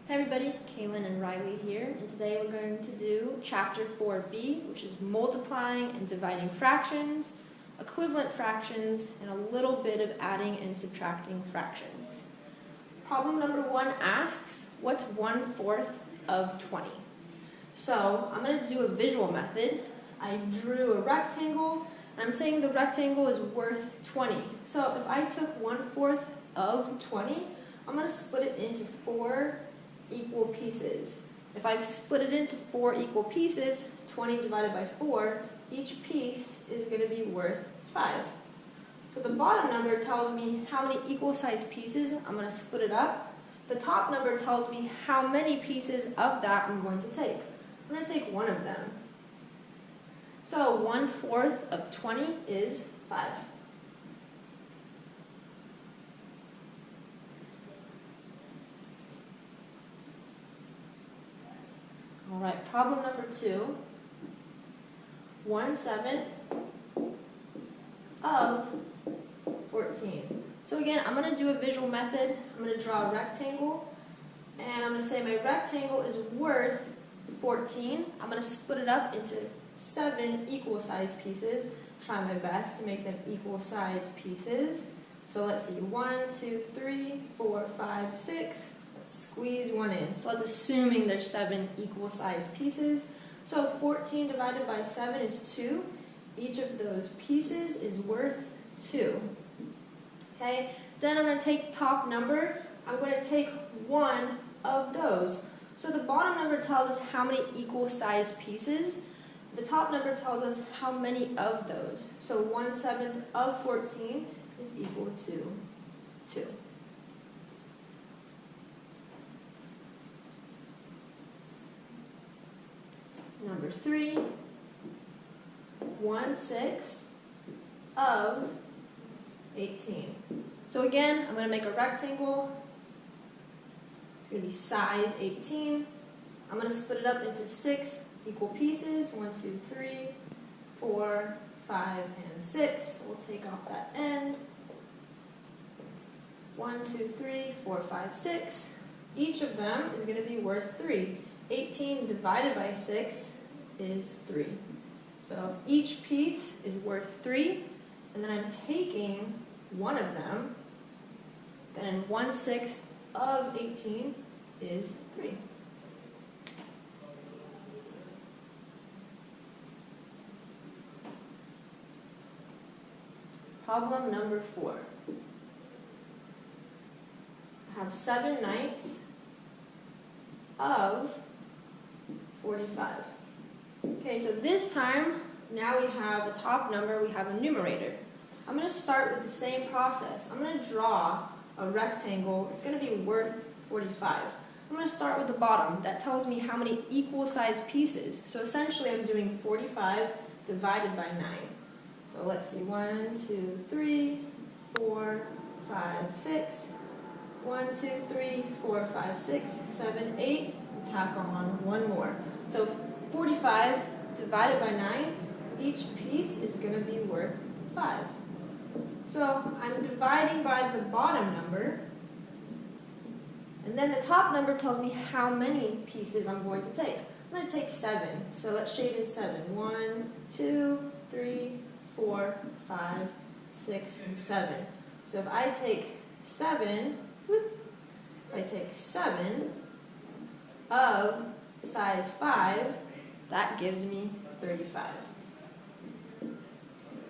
Hi everybody, Kaylin and Riley here, and today we're going to do Chapter 4b, which is multiplying and dividing fractions, equivalent fractions, and a little bit of adding and subtracting fractions. Problem number 1 asks, what's 1/4 of 20? So I'm going to do a visual method. I drew a rectangle, and I'm saying the rectangle is worth 20. So if I took 1/4 of 20, I'm going to split it into 4 equal pieces. If I split it into 4 equal pieces, 20 divided by 4, each piece is going to be worth 5. So the bottom number tells me how many equal-sized pieces I'm going to split it up. The top number tells me how many pieces of that I'm going to take. I'm going to take one of them. So 1/4 of 20 is 5. All right, problem number 2, 1/7 of 14. So again, I'm going to do a visual method. I'm going to draw a rectangle, and I'm going to say my rectangle is worth 14. I'm going to split it up into 7 equal-sized pieces. Try my best to make them equal-sized pieces. So let's see, 1, 2, 3, 4, 5, 6. Squeeze one in. So let's assuming there's 7 equal-sized pieces. So 14 divided by 7 is 2. Each of those pieces is worth 2. Okay, then I'm going to take the top number. I'm going to take one of those. So the bottom number tells us how many equal-sized pieces. The top number tells us how many of those. So 1/7 of 14 is equal to 2. Number 3, 1/6 of 18. So again, I'm going to make a rectangle. It's going to be size 18. I'm going to split it up into 6 equal pieces. 1, 2, 3, 4, 5, and 6. We'll take off that end. 1, 2, 3, 4, 5, 6. Each of them is going to be worth 3. 18 divided by 6 is 3. So each piece is worth 3, and then I'm taking one of them, then 1/6 of 18 is 3. Problem number 4. I have 7/9 of 45. Okay, so this time, now we have a top number, we have a numerator. I'm going to start with the same process. I'm going to draw a rectangle. It's going to be worth 45. I'm going to start with the bottom. That tells me how many equal-sized pieces. So essentially, I'm doing 45 divided by 9. So let's see, 1, 2, 3, 4, 5, 6. 1, 2, 3, 4, 5, 6, 7, 8. Tack on one more. So 45 divided by 9, each piece is going to be worth 5. So I'm dividing by the bottom number, and then the top number tells me how many pieces I'm going to take. I'm going to take 7, so let's shade in 7. 1, 2, 3, 4, 5, 6, and 7. So if I take 7, of size 5, that gives me 35.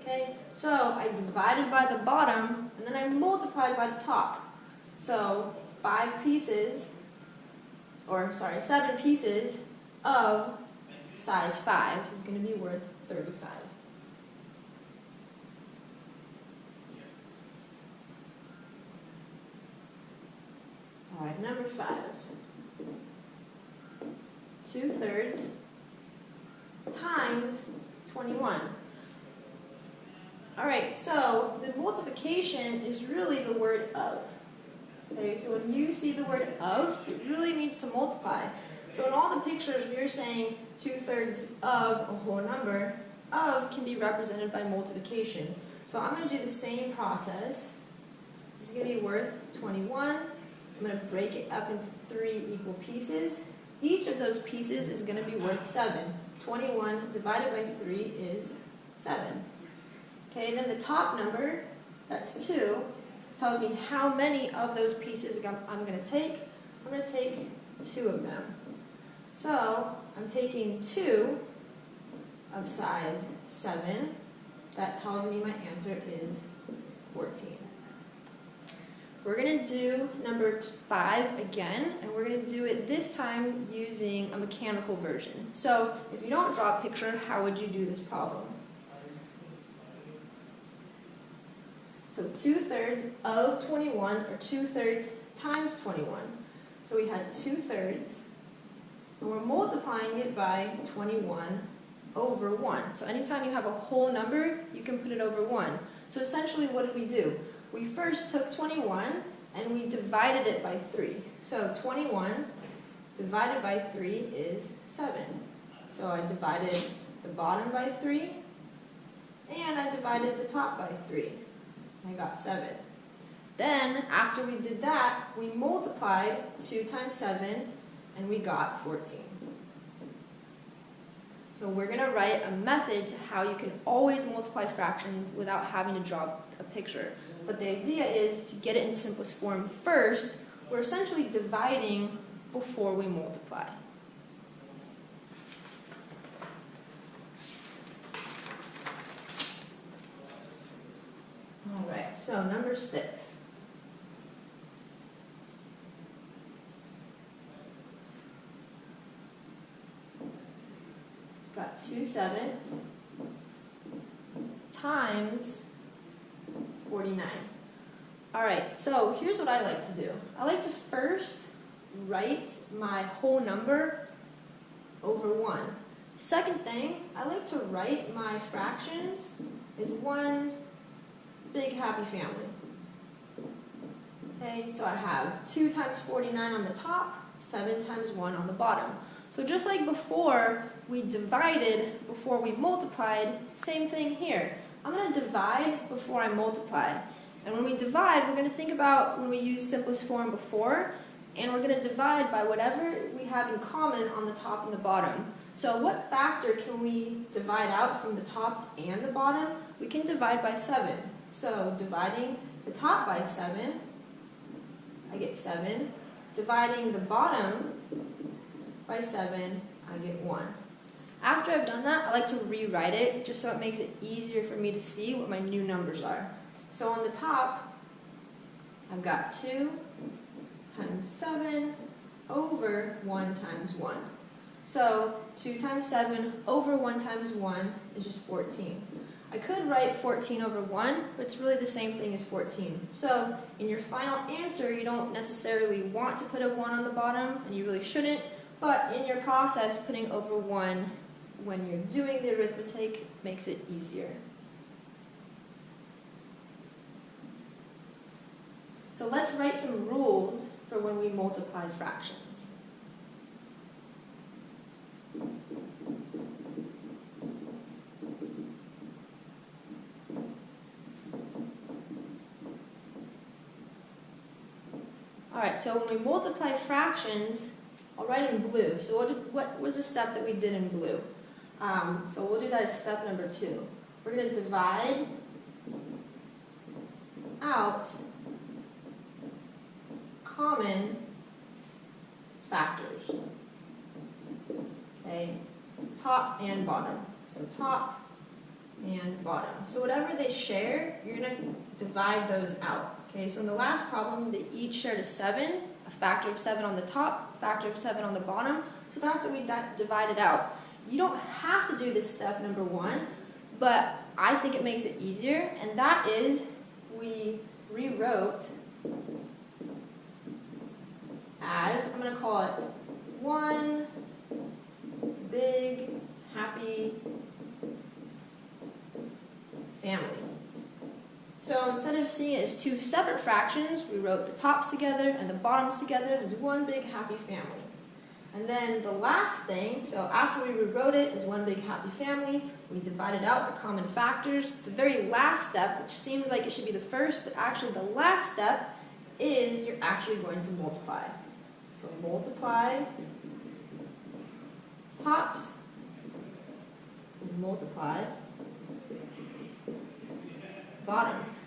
Okay, so I divided by the bottom, and then I multiplied by the top. So 7 pieces of size 5 is going to be worth 35. All right, number 5. 2/3 times 21. All right, so the multiplication is really the word of. Okay, so when you see the word of, it really means to multiply. So in all the pictures, we are saying 2/3 of a whole number. Of can be represented by multiplication. So I'm going to do the same process. This is going to be worth 21. I'm going to break it up into 3 equal pieces. Each of those pieces is going to be worth 7. 21 divided by 3 is 7. Okay, then the top number, that's 2, tells me how many of those pieces I'm going to take. I'm going to take 2 of them. So I'm taking 2 of size 7. That tells me my answer is 14. We're going to do number 5 again, and we're going to do it this time using a mechanical version. So if you don't draw a picture, how would you do this problem? So 2/3 of 21, or 2/3 times 21. So we had 2/3, and we're multiplying it by 21 over 1. So anytime you have a whole number, you can put it over 1. So essentially, what did we do? We first took 21 and we divided it by 3. So 21 divided by 3 is 7. So I divided the bottom by 3 and I divided the top by 3. I got 7. Then, after we did that, we multiplied 2 times 7 and we got 14. So we're going to write a method to how you can always multiply fractions without having to draw a picture. But the idea is to get it in simplest form first. We're essentially dividing before we multiply. All right, so number 6. Got 2/7 times 49. All right, so here's what I like to do. I like to first write my whole number over 1. Second thing, I like to write my fractions as one big happy family. Okay, so I have 2 times 49 on the top, 7 times 1 on the bottom. So just like before, we divided before we multiplied, same thing here. I'm going to divide before I multiply. And when we divide, we're going to think about when we used simplest form before, and we're going to divide by whatever we have in common on the top and the bottom. So what factor can we divide out from the top and the bottom? We can divide by 7. So dividing the top by 7, I get 7. Dividing the bottom by 7, I get 1. After I've done that, I like to rewrite it just so it makes it easier for me to see what my new numbers are. So on the top, I've got 2 times 7 over 1 times 1. So 2 times 7 over 1 times 1 is just 14. I could write 14 over 1, but it's really the same thing as 14. So in your final answer, you don't necessarily want to put a 1 on the bottom, and you really shouldn't, but in your process, putting over 1 when you're doing the arithmetic makes it easier. So let's write some rules for when we multiply fractions. Alright, so when we multiply fractions, I'll write in blue. So what was the step that we did in blue? So we'll do that as step number 2. We're going to divide out common factors. Okay, top and bottom. So top and bottom. So whatever they share, you're going to divide those out. Okay, so in the last problem, they each shared a 7, a factor of 7 on the top, a factor of 7 on the bottom. So that's what we divided out. You don't have to do this step number 1, but I think it makes it easier, and that is we rewrote as, I'm going to call it one big happy family. So instead of seeing it as 2 separate fractions, we wrote the tops together and the bottoms together as one big happy family. And then the last thing, so after we rewrote it as one big happy family, we divided out the common factors. The very last step, which seems like it should be the first, but actually the last step, is you're actually going to multiply. So multiply tops, multiply bottoms.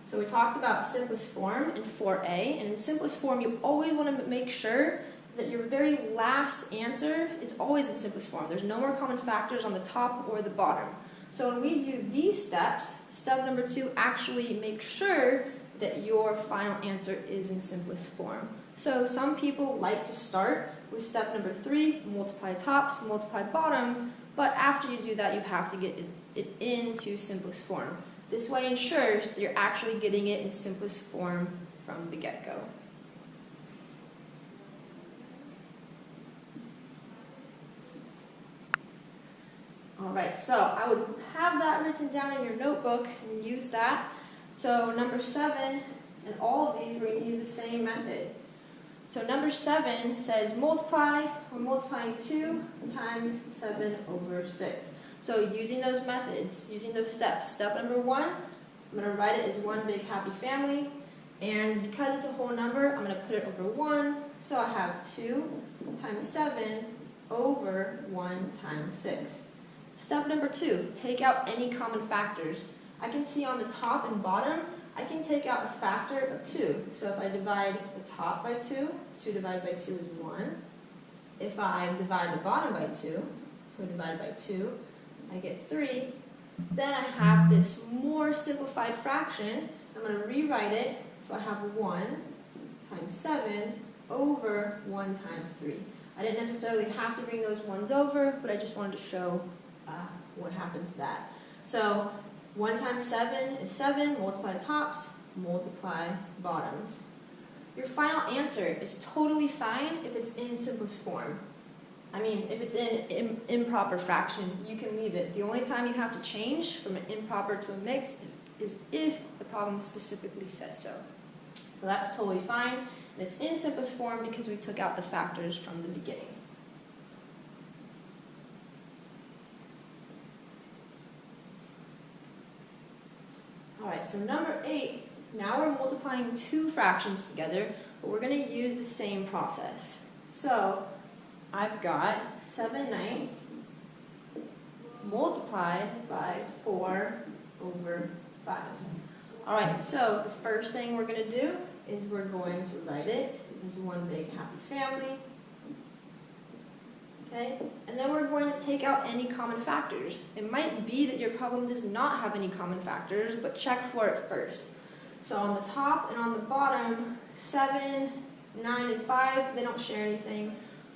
So we talked about simplest form in 4a, and in simplest form you always want to make sure that your very last answer is always in simplest form. There's no more common factors on the top or the bottom. So when we do these steps, step number 2, actually make sure that your final answer is in simplest form. So some people like to start with step number 3, multiply tops, multiply bottoms, but after you do that you have to get it into simplest form. This way ensures that you're actually getting it in simplest form from the get-go. Alright, so I would have that written down in your notebook and use that. So number 7, and all of these, we're going to use the same method. So number 7 says multiply, we're multiplying 2 times 7 over 6. So using those methods, using those steps. Step number 1, I'm going to write it as one big happy family. And because it's a whole number, I'm going to put it over 1. So I have 2 times 7 over 1 times 6. Step number 2, take out any common factors. I can see on the top and bottom, I can take out a factor of 2. So if I divide the top by 2, 2 divided by 2 is 1. If I divide the bottom by 2, so divided by 2, I get 3. Then I have this more simplified fraction. I'm going to rewrite it, so I have 1 times 7 over 1 times 3. I didn't necessarily have to bring those ones over, but I just wanted to show what happened to that. So 1 times 7 is 7, multiply tops, multiply bottoms. Your final answer is totally fine if it's in simplest form. I mean, if it's in improper fraction, you can leave it. The only time you have to change from an improper to a mix is if the problem specifically says so. So that's totally fine. And it's in simplest form because we took out the factors from the beginning. Alright, so number 8, now we're multiplying 2 fractions together, but we're going to use the same process. So I've got 7/9 multiplied by 4 over 5. Alright, so the first thing we're going to do is we're going to write it as one big happy family. Okay, and then we're going to take out any common factors. It might be that your problem does not have any common factors, but check for it first. So on the top and on the bottom, 7, 9, and 5, they don't share anything.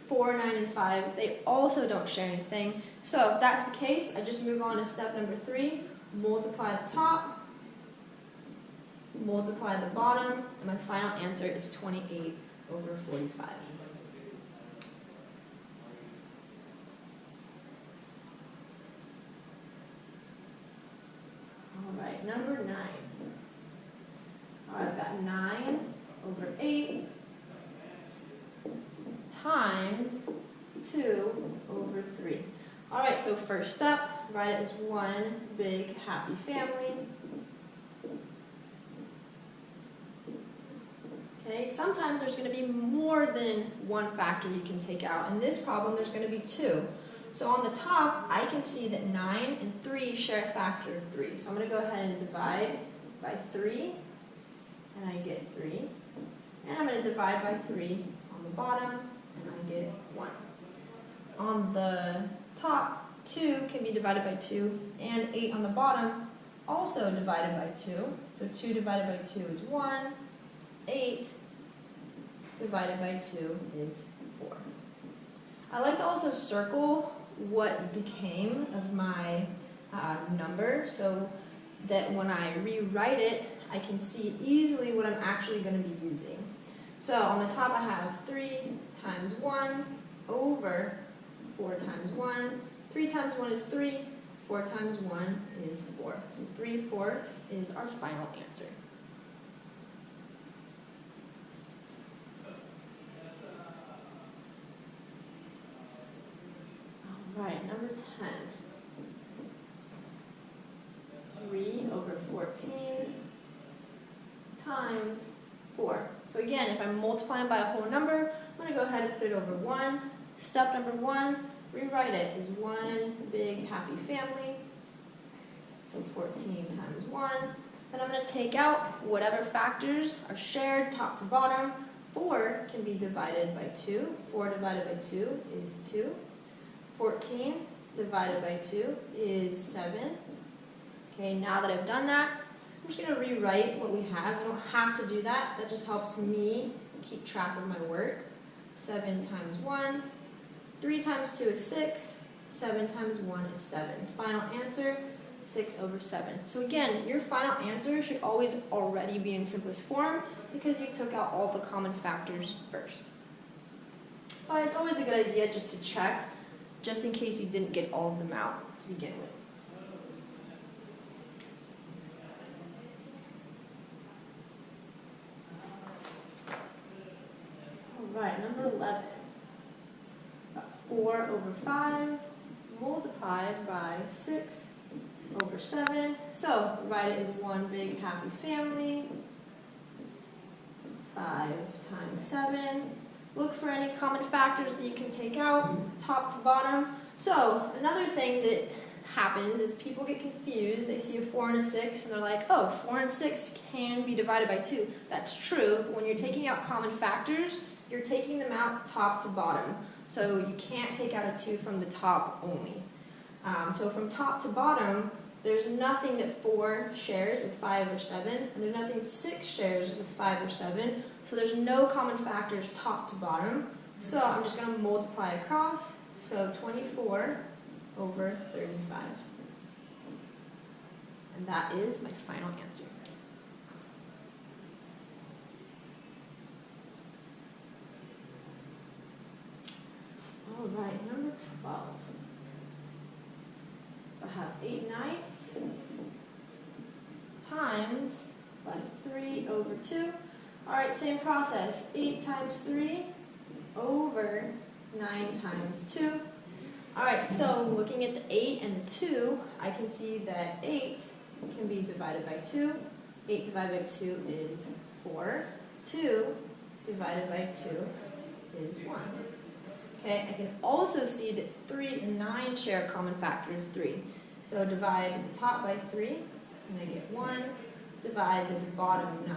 4, 9, and 5, they also don't share anything. So if that's the case, I just move on to step number 3, multiply the top, multiply the bottom, and my final answer is 28 over 45. Alright, number 9. Alright, I've got 9 over 8 times 2 over 3. Alright, so first step, write it as one big happy family. Okay, sometimes there's going to be more than one factor you can take out. In this problem, there's going to be 2. So on the top, I can see that 9 and 3 share a factor of 3. So I'm going to go ahead and divide by 3, and I get 3. And I'm going to divide by 3 on the bottom, and I get 1. On the top, 2 can be divided by 2, and 8 on the bottom, also divided by 2. So 2 divided by 2 is 1. 8 divided by 2 is 4. I like to also circle what became of my number so that when I rewrite it, I can see easily what I'm actually going to be using. So on the top I have 3 times 1 over 4 times 1. 3 times 1 is 3. 4 times 1 is 4. So 3/4 is our final answer. Alright, number 10. 3 over 14 times times 4. So again, if I'm multiplying by a whole number, I'm going to go ahead and put it over 1. Step number 1, rewrite it as one big happy family. So 14 times 1. Then I'm going to take out whatever factors are shared top to bottom. 4 can be divided by 2. 4 divided by 2 is 2. 14 divided by 2 is 7. Okay, now that I've done that, I'm just going to rewrite what we have. You don't have to do that. That just helps me keep track of my work. 7 times 1. 3 times 2 is 6. 7 times 1 is 7. Final answer, 6/7. So again, your final answer should always already be in simplest form because you took out all the common factors first. But it's always a good idea just to check, just in case you didn't get all of them out to begin with. Alright, number 11. 4/5 multiplied by 6/7. So write it as one big happy family. 5 times 7. Look for any common factors that you can take out, top to bottom. So another thing that happens is people get confused. They see a 4 and a 6 and they're like, oh, 4 and 6 can be divided by 2. That's true, but when you're taking out common factors, you're taking them out top to bottom. So you can't take out a 2 from the top only. So from top to bottom, there's nothing that 4 shares with 5 or 7, and there's nothing 6 shares with 5 or 7. So there's no common factors top to bottom. So I'm just going to multiply across. So 24/35. And that is my final answer. All right, number 12. So I have 8/9 times by 3/2. All right, same process. 8 times 3 over 9 times 2. All right, so looking at the 8 and the 2, I can see that 8 can be divided by 2. 8 divided by 2 is 4. 2 divided by 2 is 1. Okay, I can also see that 3 and 9 share a common factor of 3. So divide the top by 3, and I get 1. Divide this bottom 9.